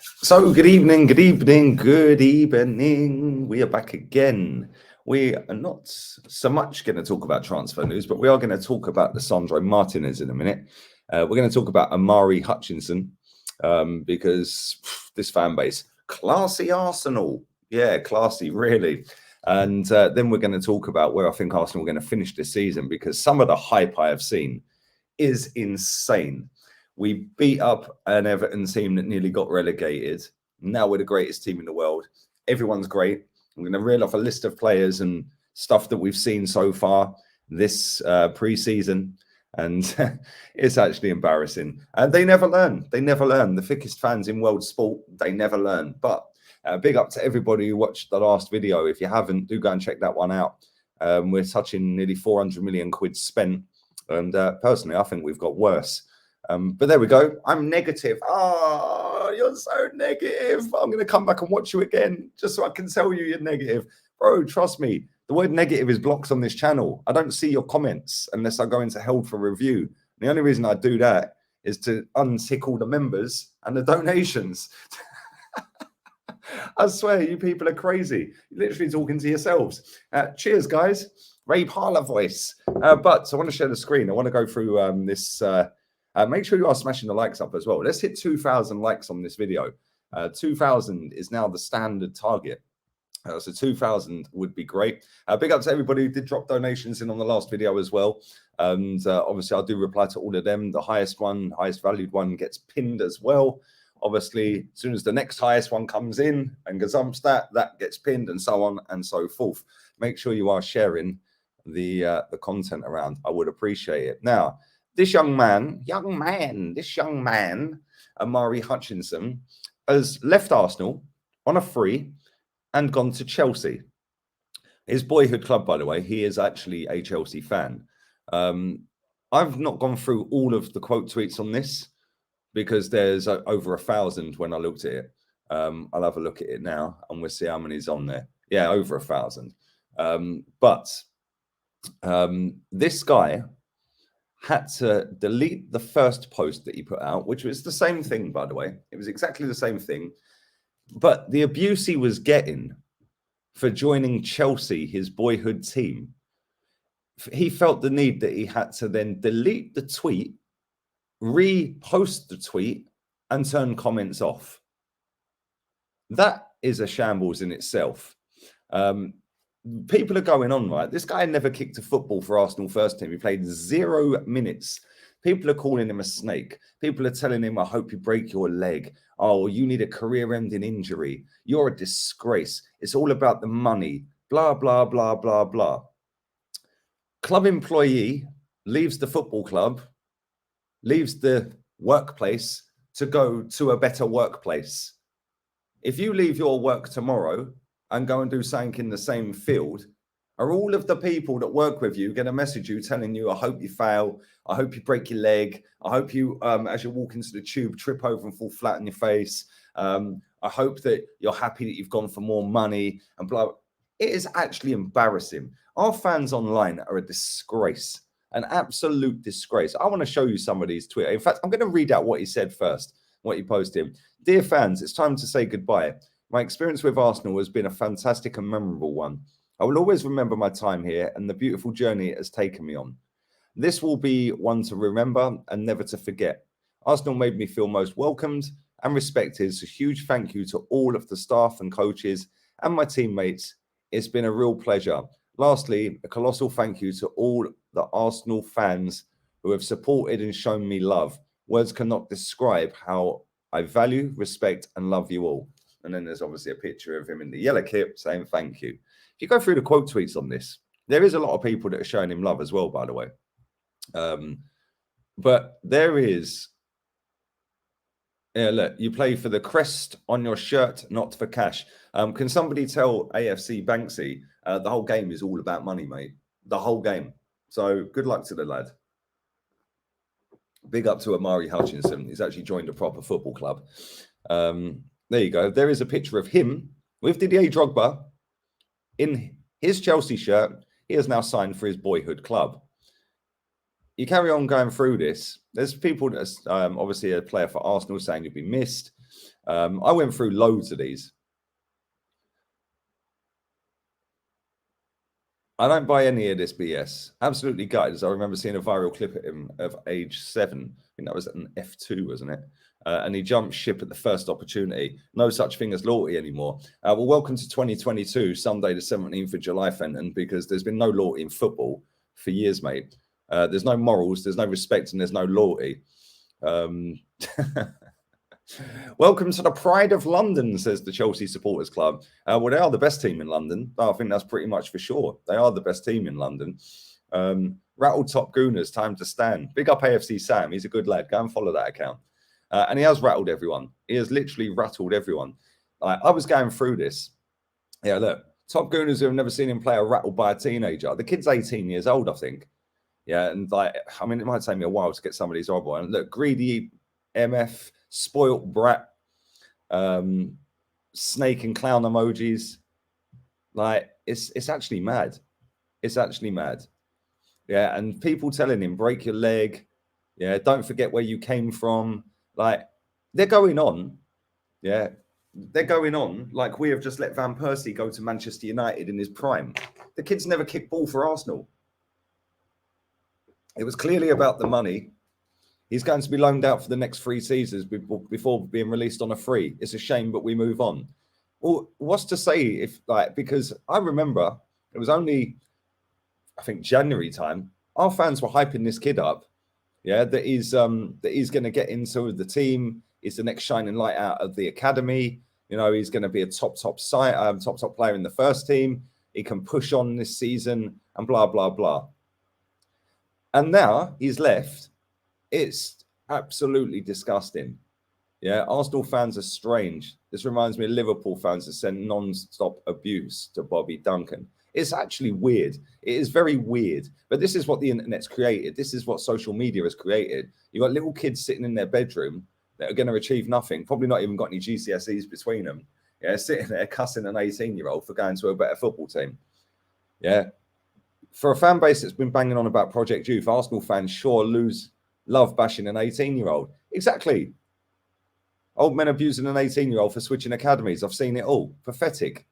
So, good evening, good evening, good evening. We are back again. We are not so much going to talk about transfer news, but we are going to talk about Lissandro Martinez in a minute. We're going to talk about Omari Hutchinson because this fan base, classy Arsenal. Yeah, classy, really. And then we're going to talk about where I think Arsenal are going to finish this season because some of the hype I have seen is insane. We beat up an Everton team that nearly got relegated. Now we're the greatest team in the world. Everyone's great. I'm going to reel off a list of players and stuff that we've seen so far this pre-season. And it's actually embarrassing. And they never learn. They never learn. The thickest fans in world sport, they never learn. But big up to everybody who watched the last video. If you haven't, do go and check that one out. We're touching nearly 400 million quid spent. And personally, I think we've got worse. But there we go. I'm negative. Oh, you're so negative. I'm going to come back and watch you again just so I can tell you you're negative. Bro, trust me. The word negative is blocked on this channel. I don't see your comments unless I go into held for review. The only reason I do that is to untick all the members and the donations. I swear, you people are crazy. You're literally talking to yourselves. Cheers, guys. Ray Parler voice. But I want to share the screen. I want to go through this. Make sure you are smashing the likes up as well. Let's hit 2,000 likes on this video. 2,000 is now the standard target. So 2,000 would be great. Big up to everybody who did drop donations in on the last video as well. And obviously, I do reply to all of them. The highest one, highest valued one gets pinned as well. Obviously, as soon as the next highest one comes in and gazumps that gets pinned and so on and so forth. Make sure you are sharing the content around. I would appreciate it. Now, this young man, Omari Hutchinson, has left Arsenal on a free and gone to Chelsea. His boyhood club, by the way, he is actually a Chelsea fan. I've not gone through all of the quote tweets on this because there's over 1,000 when I looked at it. I'll have a look at it now and we'll see how many's on there. Yeah, over 1,000. But this guy had to delete the first post that he put out, which was the same thing, by the way. It was exactly the same thing. But the abuse he was getting for joining Chelsea, his boyhood team, he felt the need that he had to then delete the tweet, repost the tweet, and turn comments off. That is a shambles in itself. People are going on, right? This guy never kicked a football for Arsenal first team. He played 0 minutes. People are calling him a snake. People are telling him, I hope you break your leg. Oh, you need a career-ending injury. You're a disgrace. It's all about the money. Blah, blah, blah, blah, blah. Club employee leaves the football club, leaves the workplace to go to a better workplace. If you leave your work tomorrow and go and do something in the same field, are all of the people that work with you going to message you telling you, I hope you fail, I hope you break your leg, I hope you, as you walk into the tube, trip over and fall flat on your face, I hope that you're happy that you've gone for more money and blah. It is actually embarrassing. Our fans online are a disgrace, an absolute disgrace. I want to show you some of these Twitter. In fact, I'm going to read out what he said first, what he posted. Dear fans, it's time to say goodbye. My experience with Arsenal has been a fantastic and memorable one. I will always remember my time here and the beautiful journey it has taken me on. This will be one to remember and never to forget. Arsenal made me feel most welcomed and respected, so huge thank you to all of the staff and coaches and my teammates. It's been a real pleasure. Lastly, a colossal thank you to all the Arsenal fans who have supported and shown me love. Words cannot describe how I value, respect, and love you all. And then there's obviously a picture of him in the yellow kit saying thank you. If you go through the quote tweets on this, there is a lot of people that are showing him love as well, by the way. But there is, yeah, look, you play for the crest on your shirt, not for cash. Can somebody tell AFC Banksy the whole game is all about money, mate? The whole game. So good luck to the lad. Big up to Omari Hutchinson. He's actually joined a proper football club. There you go. There is a picture of him with Didier Drogba in his Chelsea shirt. He has now signed for his boyhood club. You carry on going through this. There's people that's obviously a player for Arsenal saying you'll be missed. I went through loads of these. I don't buy any of this BS. Absolutely gutted. I remember seeing a viral clip of him of age 7. I think that was an F2, wasn't it? And he jumped ship at the first opportunity. No such thing as loyalty anymore. Well, welcome to 2022, Sunday the 17th of July, Fenton, because there's been no loyalty in football for years, mate. There's no morals, there's no respect, and there's no loyalty. Welcome to the pride of London, says the Chelsea Supporters Club. Well, they are the best team in London. I think that's pretty much for sure. They are the best team in London. Rattled Top Gooners, time to stand. Big up AFC Sam. He's a good lad. Go and follow that account. And he has rattled everyone. He has literally rattled everyone. I was going through this. Yeah, look, Top Gooners who have never seen him play are rattled by a teenager. The kid's 18 years old, I think. Yeah, and like, I mean, it might take me a while to get some of these horrible. And look, greedy MF, spoilt brat, snake and clown emojis. Like, it's actually mad. It's actually mad. Yeah, and people telling him, break your leg. Yeah, don't forget where you came from. Like, they're going on. Yeah, they're going on like we have just let Van Persie go to Manchester United in his prime. The kid's never kicked ball for Arsenal. It was clearly about the money. He's going to be loaned out for the next 3 seasons before being released on a free. It's a shame, but we move on. Well, what's to say if, like, because I remember it was only, I think, January time, our fans were hyping this kid up. Yeah, that he's going to get into the team. He's the next shining light out of the academy. You know, he's going to be a top player in the first team. He can push on this season and blah, blah, blah. And now he's left. It's absolutely disgusting. Yeah, Arsenal fans are strange. This reminds me of Liverpool fans that send non-stop abuse to Bobby Duncan. It's actually weird. It is very weird. But this is what the internet's created. This is what social media has created. You've got little kids sitting in their bedroom that are going to achieve nothing, probably not even got any GCSEs between them. Yeah, sitting there cussing an 18-year-old for going to a better football team. Yeah. For a fan base that's been banging on about Project Youth, Arsenal fans sure love bashing an 18-year-old. Exactly. Old men abusing an 18-year-old for switching academies. I've seen it all. Pathetic.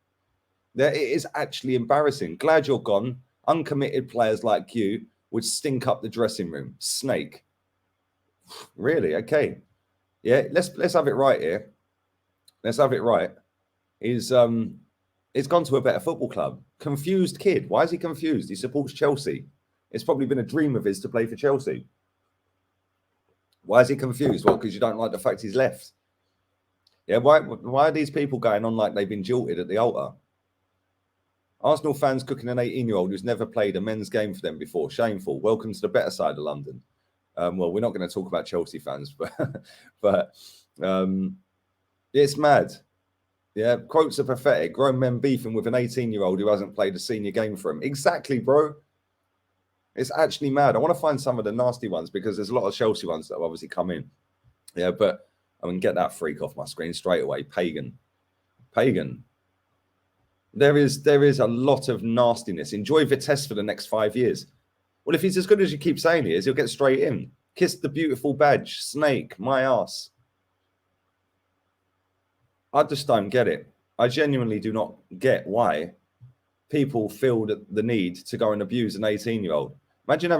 It is actually embarrassing. Glad you're gone. Uncommitted players like you would stink up the dressing room. Snake. Really? Okay. Yeah, let's have it right here. Let's have it right. He's gone to a better football club. Confused kid. Why is he confused? He supports Chelsea. It's probably been a dream of his to play for Chelsea. Why is he confused? Well, because you don't like the fact he's left. Yeah, why are these people going on like they've been jilted at the altar? Arsenal fans cooking an 18-year-old who's never played a men's game for them before. Shameful. Welcome to the better side of London. Well, we're not going to talk about Chelsea fans, but it's mad. Yeah, quotes are pathetic. Grown men beefing with an 18-year-old who hasn't played a senior game for him. Exactly, bro. It's actually mad. I want to find some of the nasty ones because there's a lot of Chelsea ones that have obviously come in. Yeah, but I mean, get that freak off my screen straight away. Pagan. There is a lot of nastiness. Enjoy Vitesse for the next 5 years. Well, if he's as good as you keep saying he is, he'll get straight in. Kiss the beautiful badge. Snake. My ass. I just don't get it. I genuinely do not get why people feel the need to go and abuse an 18-year-old. Imagine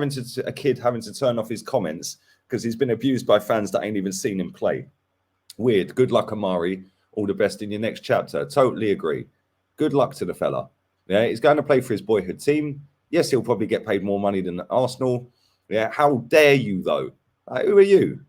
a kid having to turn off his comments because he's been abused by fans that ain't even seen him play. Weird. Good luck, Omari. All the best in your next chapter. Totally agree. Good luck to the fella. Yeah, he's going to play for his boyhood team. Yes, he'll probably get paid more money than Arsenal. Yeah, how dare you, though? Who are you?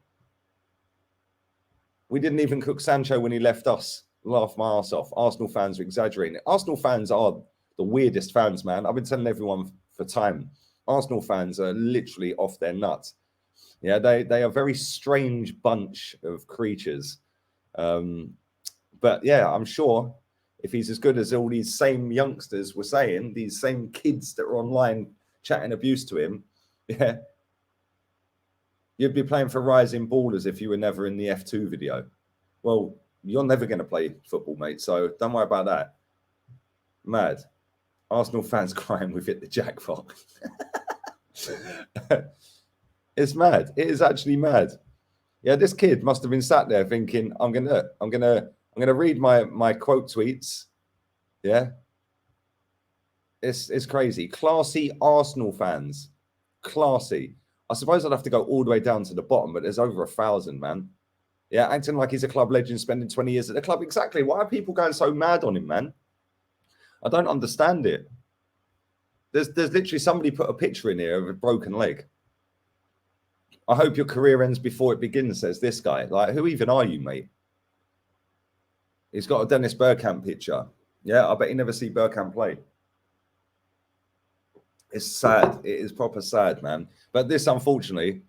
We didn't even cook Sancho when he left us. Laugh my ass off. Arsenal fans are exaggerating. Arsenal fans are the weirdest fans, man. I've been telling everyone for time. Arsenal fans are literally off their nuts. Yeah, they are a very strange bunch of creatures. But yeah, I'm sure if he's as good as all these same youngsters were saying, these same kids that are online chatting abuse to him, yeah, you'd be playing for Rising Ballers if you were never in the F2 video. Well, you're never going to play football, mate, so don't worry about that. Mad. Arsenal fans crying we've hit the jackpot. It's mad. It is actually mad. Yeah, this kid must have been sat there thinking, I'm gonna read my quote tweets. Yeah. It's crazy. Classy Arsenal fans. Classy. I suppose I'd have to go all the way down to the bottom, but there's over 1,000, man. Yeah, acting like he's a club legend, spending 20 years at the club. Exactly. Why are people going so mad on him, man? I don't understand it. There's literally somebody put a picture in here of a broken leg. I hope your career ends before it begins, says this guy. Like, who even are you, mate? He's got a Dennis Bergkamp picture. Yeah, I bet you never see Bergkamp play. It's sad. It is proper sad, man. But this, unfortunately,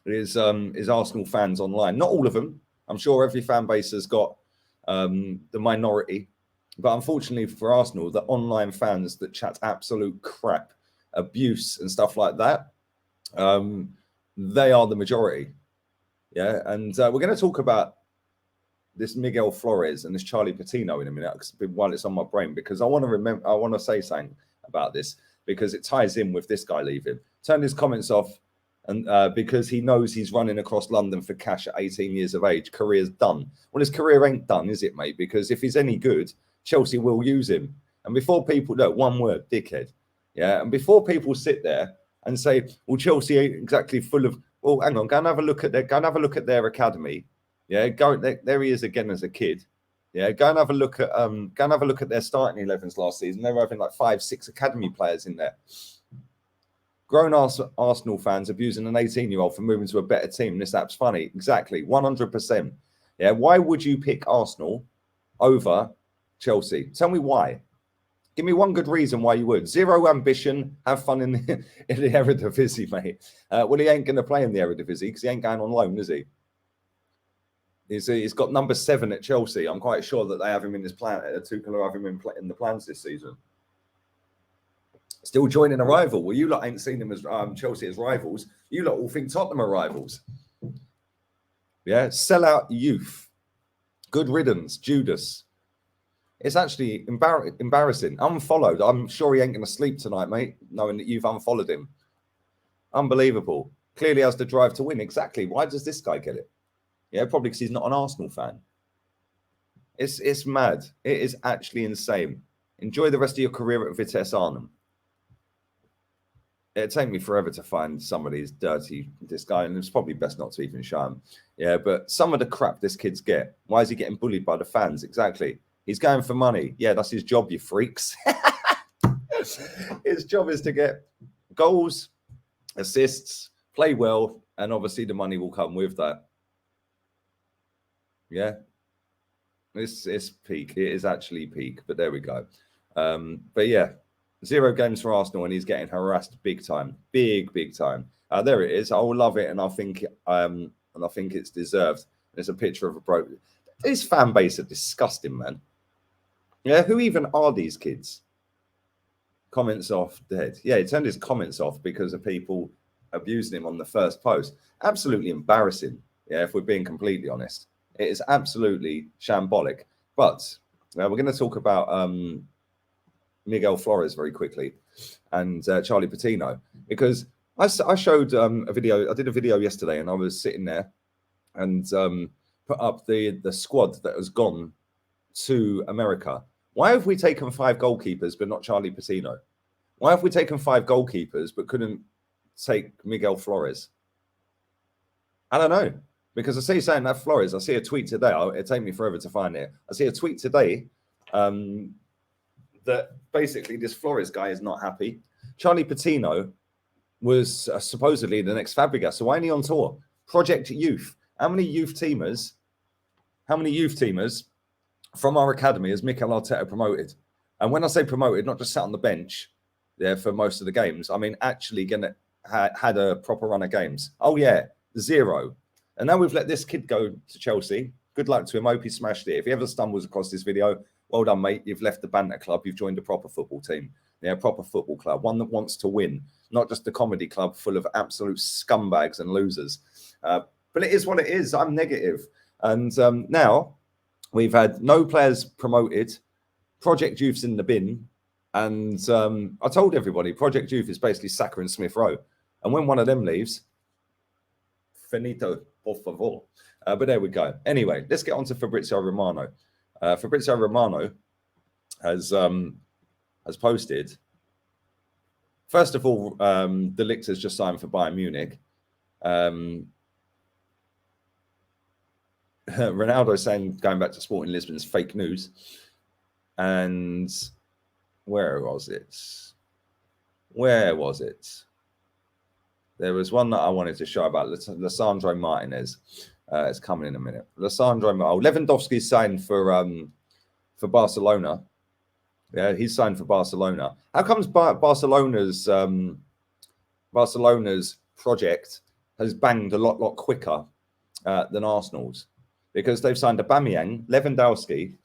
is Arsenal fans online. Not all of them. I'm sure every fan base has got the minority. But unfortunately for Arsenal, the online fans that chat absolute crap, abuse and stuff like that, they are the majority. Yeah, and we're going to talk about this Miguel Flores and this Charlie Patino in a minute while it's on my brain, because I want to say something about this, because it ties in with this guy leaving. Turn his comments off, and because he knows he's running across London for cash at 18 years of age. Career's done. Well, his career ain't done, is it, mate? Because if he's any good, Chelsea will use him. And before people, look, one word, dickhead. Yeah, and before people sit there and say, well, Chelsea ain't exactly full of, well, hang on, go and have a look at their academy. Yeah, there he is again as a kid. Yeah, go and have a look at their starting 11s last season. They were having like 5, 6 academy players in there. Grown Arsenal fans abusing an 18-year-old for moving to a better team. This app's funny. Exactly, 100%. Yeah, why would you pick Arsenal over Chelsea? Tell me why. Give me one good reason why you would. Zero ambition. Have fun in the Eredivisie, mate. Well, he ain't going to play in the Eredivisie because he ain't going on loan, is he? He's got number 7 at Chelsea. I'm quite sure that they have him in his plan. Tuchel have him in the plans this season. Still joining a rival. Well, you lot ain't seen them as Chelsea as rivals. You lot all think Tottenham are rivals. Yeah, sell out youth. Good riddance, Judas. It's actually embarrassing. Unfollowed. I'm sure he ain't going to sleep tonight, mate, knowing that you've unfollowed him. Unbelievable. Clearly has the drive to win. Exactly. Why does this guy get it? Yeah, probably because he's not an Arsenal fan. It's mad. It is actually insane. Enjoy the rest of your career at Vitesse Arnhem. It'd take me forever to find somebody's this guy, and it's probably best not to even show him. Yeah, but some of the crap this kid's get. Why is he getting bullied by the fans? Exactly. He's going for money. Yeah, that's his job, you freaks. His job is to get goals, assists, play well, and obviously the money will come with that. Yeah, it's peak. It is actually peak, but there we go. But yeah, 0 games for Arsenal, and he's getting harassed big time, big time. There it is. I will love it, and I think it's deserved. There's a picture of a broken. This fan base are disgusting, man. Yeah, who even are these kids? Comments off, dead. Yeah, he turned his comments off because of people abusing him on the first post. Absolutely embarrassing. Yeah, if we're being completely honest. It is absolutely shambolic. But we're going to talk about Miguel Flores very quickly and Charlie Patino, because I showed a video. I did a video yesterday, and I was sitting there and put up the squad that has gone to America. Why have we taken 5 goalkeepers but not Charlie Patino? Why have we taken 5 goalkeepers but couldn't take Miguel Flores? I don't know. Because I see saying that Flores, I see a tweet today. It'll take me forever to find it. I see a tweet today that basically this Flores guy is not happy. Charlie Patino was supposedly the next Fabregas. So why ain't he on tour? Project Youth. How many youth teamers from our academy has Mikel Arteta promoted? And when I say promoted, not just sat on the bench there for most of the games. I mean, actually had a proper run of games. Oh, yeah, 0. And now we've let this kid go to Chelsea. Good luck to him. Hope he smashed it. If he ever stumbles across this video, well done, mate. You've left the banter club. You've joined a proper football team. Yeah, a proper football club. One that wants to win. Not just a comedy club full of absolute scumbags and losers. But it is what it is. I'm negative. And now we've had no players promoted. Project Youth's in the bin. And I told everybody, Project Youth is basically Saka and Smith Rowe. And when one of them leaves, finito. por favor. But there we go. Anyway, let's get on to Fabrizio Romano. Fabrizio Romano has posted. First of all, De Ligt has just signed for Bayern Munich. Ronaldo saying going back to Sporting Lisbon is fake news. And where was it? Where was it? There was one that I wanted to show about Lisandro Martinez. It's coming in a minute. Lewandowski signed for Barcelona. Yeah, he's signed for Barcelona. How comes Barcelona's project has banged a lot quicker than Arsenal's? Because they've signed Aubameyang, Lewandowski.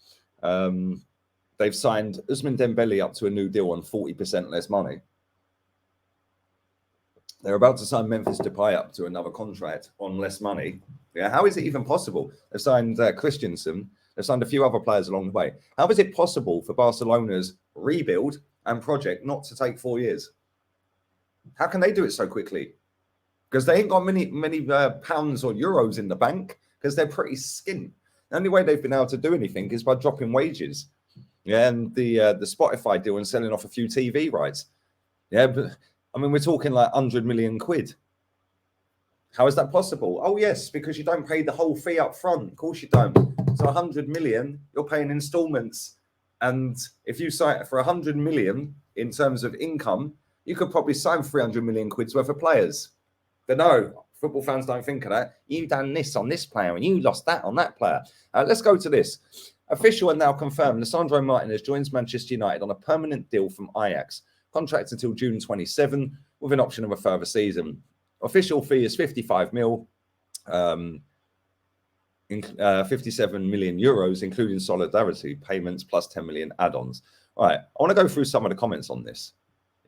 They've signed Ousmane Dembele up to a new deal on 40% less money. They're about to sign Memphis Depay up to another contract on less money. Yeah, how is it even possible? They've signed Christensen. They've signed a few other players along the way. How is it possible for Barcelona's rebuild and project not to take 4 years? How can they do it so quickly? Because they ain't got many pounds or euros in the bank, because they're pretty skint. The only way they've been able to do anything is by dropping wages. Yeah, and the Spotify deal and selling off a few TV rights. Yeah, but I mean, we're talking like 100 million quid. How is that possible? Oh, yes, because you don't pay the whole fee up front. Of course you don't. So 100 million, you're paying installments. And if you sign for 100 million in terms of income, you could probably sign 300 million quid's worth of players. But no, football fans don't think of that. You done this on this player and you lost that on that player. Let's go to this. Official and now confirmed, Lisandro Martinez joins Manchester United on a permanent deal from Ajax. Contract until June 27 with an option of a further season. Official fee is 55 mil, 57 million euros, including solidarity payments plus 10 million add-ons. All right, I want to go through some of the comments on this,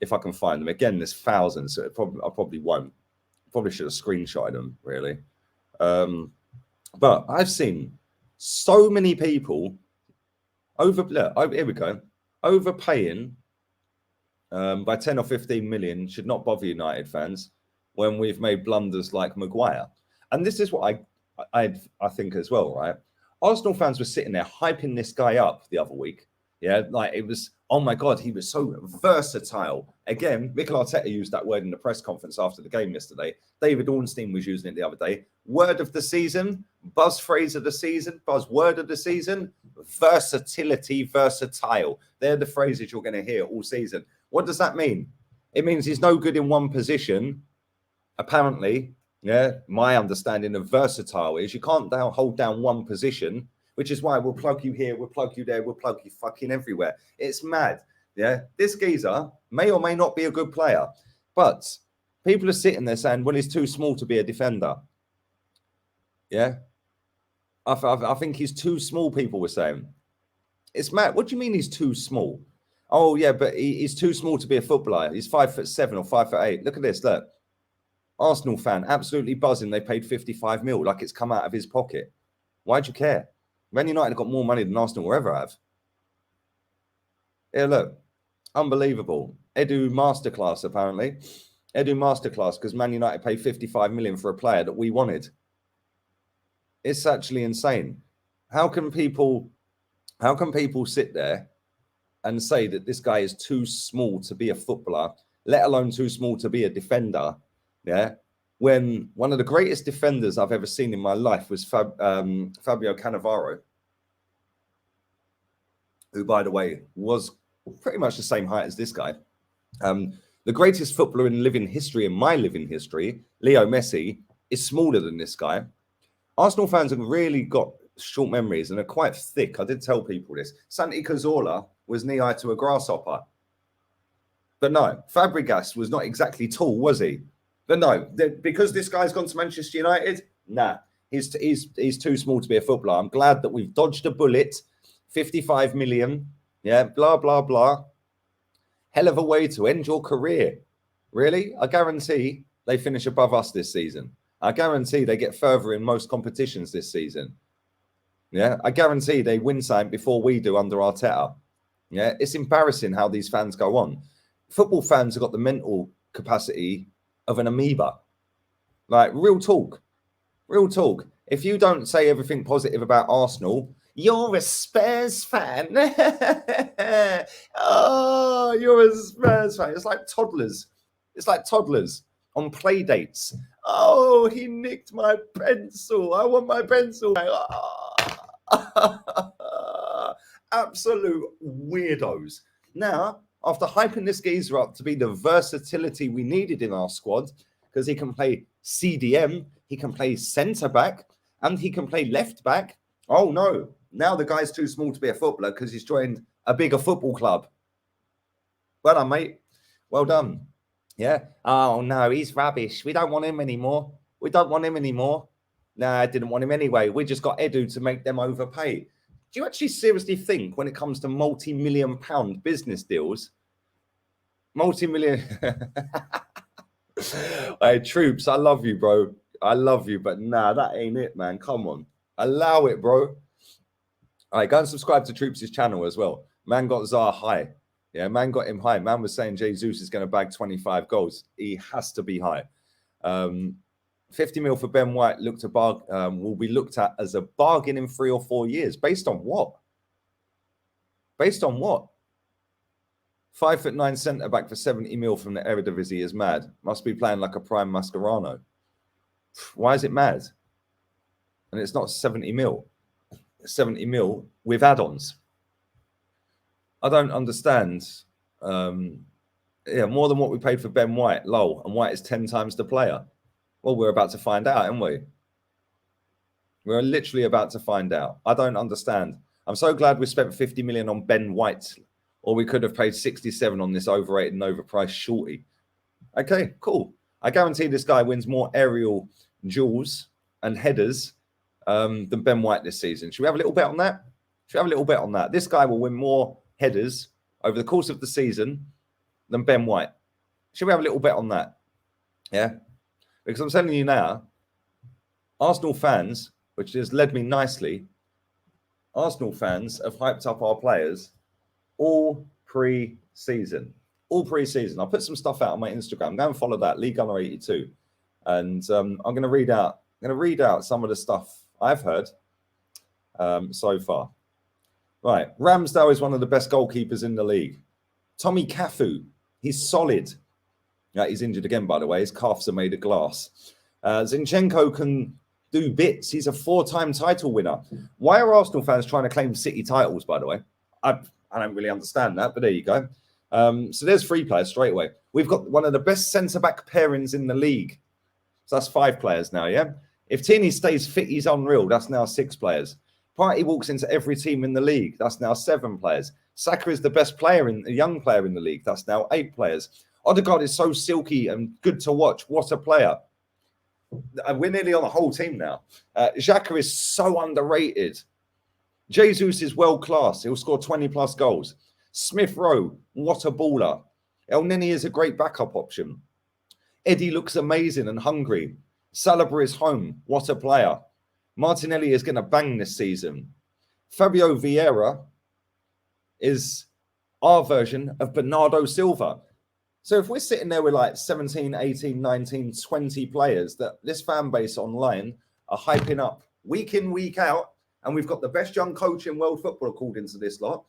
if I can find them. Again, there's thousands, so I probably won't. Probably should have screenshotted them, really. But I've seen so many people here we go, overpaying by 10 or 15 million should not bother United fans when we've made blunders like Maguire. And this is what I think as well, right? Arsenal fans were sitting there hyping this guy up the other week. Yeah, like it was, oh my God, he was so versatile. Again, Mikel Arteta used that word in the press conference after the game yesterday. David Ornstein was using it the other day. Word of the season, buzz phrase of the season, buzz word of the season, versatility, versatile. They're the phrases you're going to hear all season. What does that mean? It means he's no good in one position. Apparently, yeah, my understanding of versatile is you can't hold down one position, which is why we'll plug you here, we'll plug you there, we'll plug you fucking everywhere. It's mad. Yeah, this geezer may or may not be a good player, but people are sitting there saying, well, he's too small to be a defender. Yeah, I think he's too small, people were saying. It's mad. What do you mean he's too small? Oh, yeah, but he's too small to be a footballer. He's 5'7" or 5'8". Look at this, look. Arsenal fan, absolutely buzzing. They paid 55 mil, like it's come out of his pocket. Why'd you care? Man United have got more money than Arsenal will ever have. Yeah, look, unbelievable. Edu masterclass, apparently. Edu masterclass, because Man United paid 55 million for a player that we wanted. It's actually insane. How can people sit there and say that this guy is too small to be a footballer, let alone too small to be a defender? Yeah, when one of the greatest defenders I've ever seen in my life was Fabio Cannavaro, who, by the way, was pretty much the same height as this guy. The greatest footballer in living history, in my living history, Leo Messi, is smaller than this guy. Arsenal fans have really got short memories and are quite thick. I did tell people this. Santi Cazorla was knee-high to a grasshopper. But no, Fabregas was not exactly tall, was he? But no, because this guy's gone to Manchester United, nah, he's too small to be a footballer. I'm glad that we've dodged a bullet. 55 million, yeah, blah, blah, blah. Hell of a way to end your career. Really? I guarantee they finish above us this season. I guarantee they get further in most competitions this season. Yeah, I guarantee they win something before we do under Arteta. Yeah, it's embarrassing how these fans go on. Football fans have got the mental capacity of an amoeba. Like, real talk. Real talk. If you don't say everything positive about Arsenal, you're a Spurs fan. Oh, you're a Spurs fan. It's like toddlers. It's like toddlers on play dates. Oh, he nicked my pencil. I want my pencil. Oh. Absolute weirdos. Now, after hyping this geezer up to be the versatility we needed in our squad, because he can play CDM, he can play centre back, and he can play left back. Oh no, now the guy's too small to be a footballer because he's joined a bigger football club. Well done, mate. Well done. Yeah. Oh no, he's rubbish. We don't want him anymore. We don't want him anymore. Nah, I didn't want him anyway. We just got Edu to make them overpay. Do you actually seriously think when it comes to multi-million pound business deals, multi-million... Hey, Troops, I love you, bro. I love you, but nah, that ain't it, man. Come on. Allow it, bro. All right, go and subscribe to Troops' channel as well. Man got Zaha high. Yeah, man got him high. Man was saying Jesus is going to bag 25 goals. He has to be high. 50 mil for Ben White will be looked at as a bargain in 3 or 4 years. Based on what? Based on what? 5'9" centre back for 70 mil from the Eredivisie is mad. Must be playing like a prime Mascherano. Why is it mad? And it's not 70 mil. 70 mil with add-ons. I don't understand. Yeah, more than what we paid for Ben White. Lol. And White is 10 times the player. Well, we're about to find out, aren't we? We're literally about to find out. I don't understand. I'm so glad we spent 50 million on Ben White, or we could have paid 67 on this overrated and overpriced shorty. Okay, cool. I guarantee this guy wins more aerial duels and headers than Ben White this season. Should we have a little bet on that? Should we have a little bet on that? This guy will win more headers over the course of the season than Ben White. Should we have a little bet on that? Yeah. Because I'm telling you now, Arsenal fans, which has led me nicely, Arsenal fans have hyped up our players all pre-season. All pre-season. I'll put some stuff out on my Instagram. Go and follow that, Lee Gunner 82. And I'm going to read out some of the stuff I've heard so far. Right. Ramsdale is one of the best goalkeepers in the league. Tommy Cafu, he's solid. Yeah, he's injured again, by the way. His calves are made of glass. Zinchenko can do bits. He's a 4-time title winner. Why are Arsenal fans trying to claim City titles, by the way? I don't really understand that, but there you go. So there's 3 players straight away. We've got one of the best centre-back pairings in the league. So that's 5 players now, yeah? If Tierney stays fit, he's unreal. That's now 6 players. Partey walks into every team in the league. That's now 7 players. Saka is the best player, a young player in the league. That's now 8 players. Odegaard is so silky and good to watch. What a player. We're nearly on the whole team now. Xhaka is so underrated. Jesus is world class. He'll score 20-plus goals. Smith Rowe, what a baller. El Neni is a great backup option. Eddie looks amazing and hungry. Salaba is home. What a player. Martinelli is going to bang this season. Fabio Vieira is our version of Bernardo Silva. So if we're sitting there with like 17, 18, 19, 20 players that this fan base online are hyping up week in, week out, and we've got the best young coach in world football according to this lot,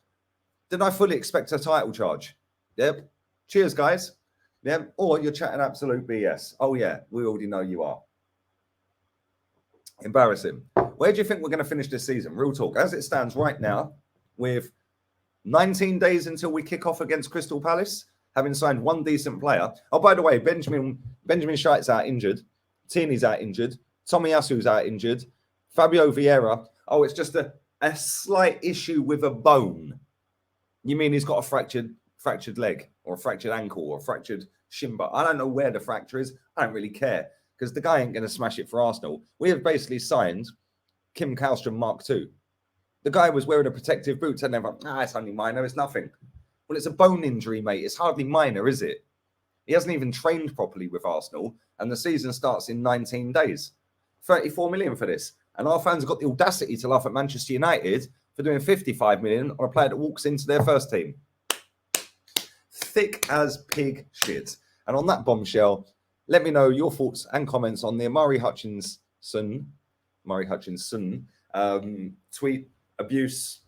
then I fully expect a title charge. Yep. Cheers, guys. Yeah. Or you're chatting absolute BS. Oh, yeah. We already know you are. Embarrassing. Where do you think we're going to finish this season? Real talk. As it stands right now, with 19 days until we kick off against Crystal Palace, having signed 1 decent player. Oh, by the way, Benjamin Scheit's out injured. Tierney's out injured. Tomiyasu's out injured. Fabio Vieira. Oh, it's just a slight issue with a bone. You mean he's got a fractured leg or a fractured ankle or a fractured shin bone? I don't know where the fracture is. I don't really care because the guy ain't going to smash it for Arsenal. We have basically signed Kim Kallstrom Mark II. The guy was wearing a protective boot and everyone, it's only minor, it's nothing. Well, it's a bone injury, mate. It's hardly minor, is it? He hasn't even trained properly with Arsenal, and the season starts in 19 days. 34 million for this. And our fans have got the audacity to laugh at Manchester United for doing 55 million on a player that walks into their first team. Thick as pig shit. And on that bombshell, let me know your thoughts and comments on the Omari Hutchinson Omari Hutchinson, tweet, abuse,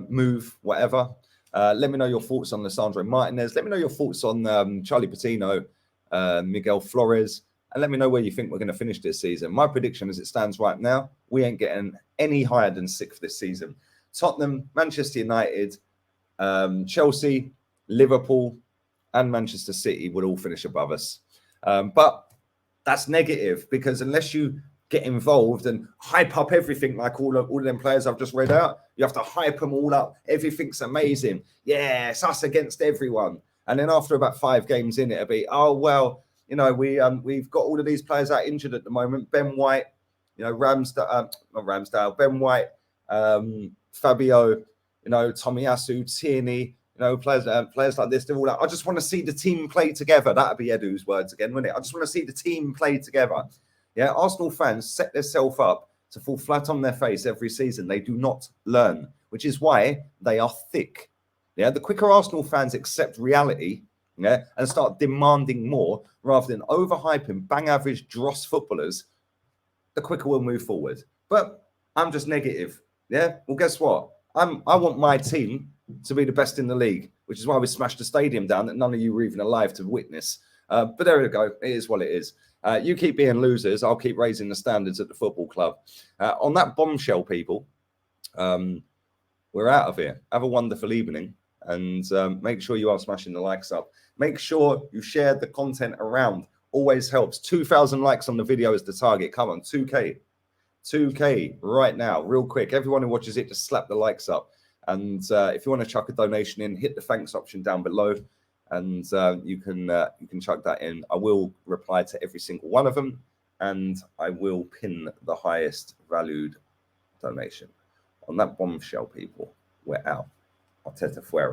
move, whatever. Let me know your thoughts on Lisandro Martinez. Let me know your thoughts on Charlie Patino, Miguel Flores, and let me know where you think we're going to finish this season. My prediction as it stands right now, we ain't getting any higher than 6th this season. Tottenham, Manchester United, Chelsea, Liverpool, and Manchester City would all finish above us. But that's negative, because unless you get involved and hype up everything like all of them players I've just read out, you have to hype them all up. Everything's amazing. Yeah, it's us against everyone. And then after about 5 games in, it'll be, oh, well, you know, we've got all of these players out injured at the moment. Ben White, you know, Ben White, Fabio, you know, Tomiyasu, Tierney, you know, players like this. They're all like, I just want to see the team play together. That'd be Edu's words again, wouldn't it? I just want to see the team play together. Yeah, Arsenal fans set themselves up to fall flat on their face every season. They do not learn, which is why they are thick. Yeah, the quicker Arsenal fans accept reality, yeah, and start demanding more rather than overhyping bang average dross footballers, the quicker we'll move forward. But I'm just negative. Yeah, well, guess what? I want my team to be the best in the league, which is why we smashed the stadium down that none of you were even alive to witness. But there we go. It is what it is. You keep being losers. I'll keep raising the standards at the football club. On that bombshell, people, we're out of here. Have a wonderful evening. And make sure you are smashing the likes up. Make sure you share the content around. Always helps. 2,000 likes on the video is the target. Come on, 2K. 2K right now, real quick. Everyone who watches it, just slap the likes up. And if you want to chuck a donation in, hit the thanks option down below. And you can chuck that in. I will reply to every single one of them. And I will pin the highest valued donation. On that bombshell, people, we're out. I'll fuera.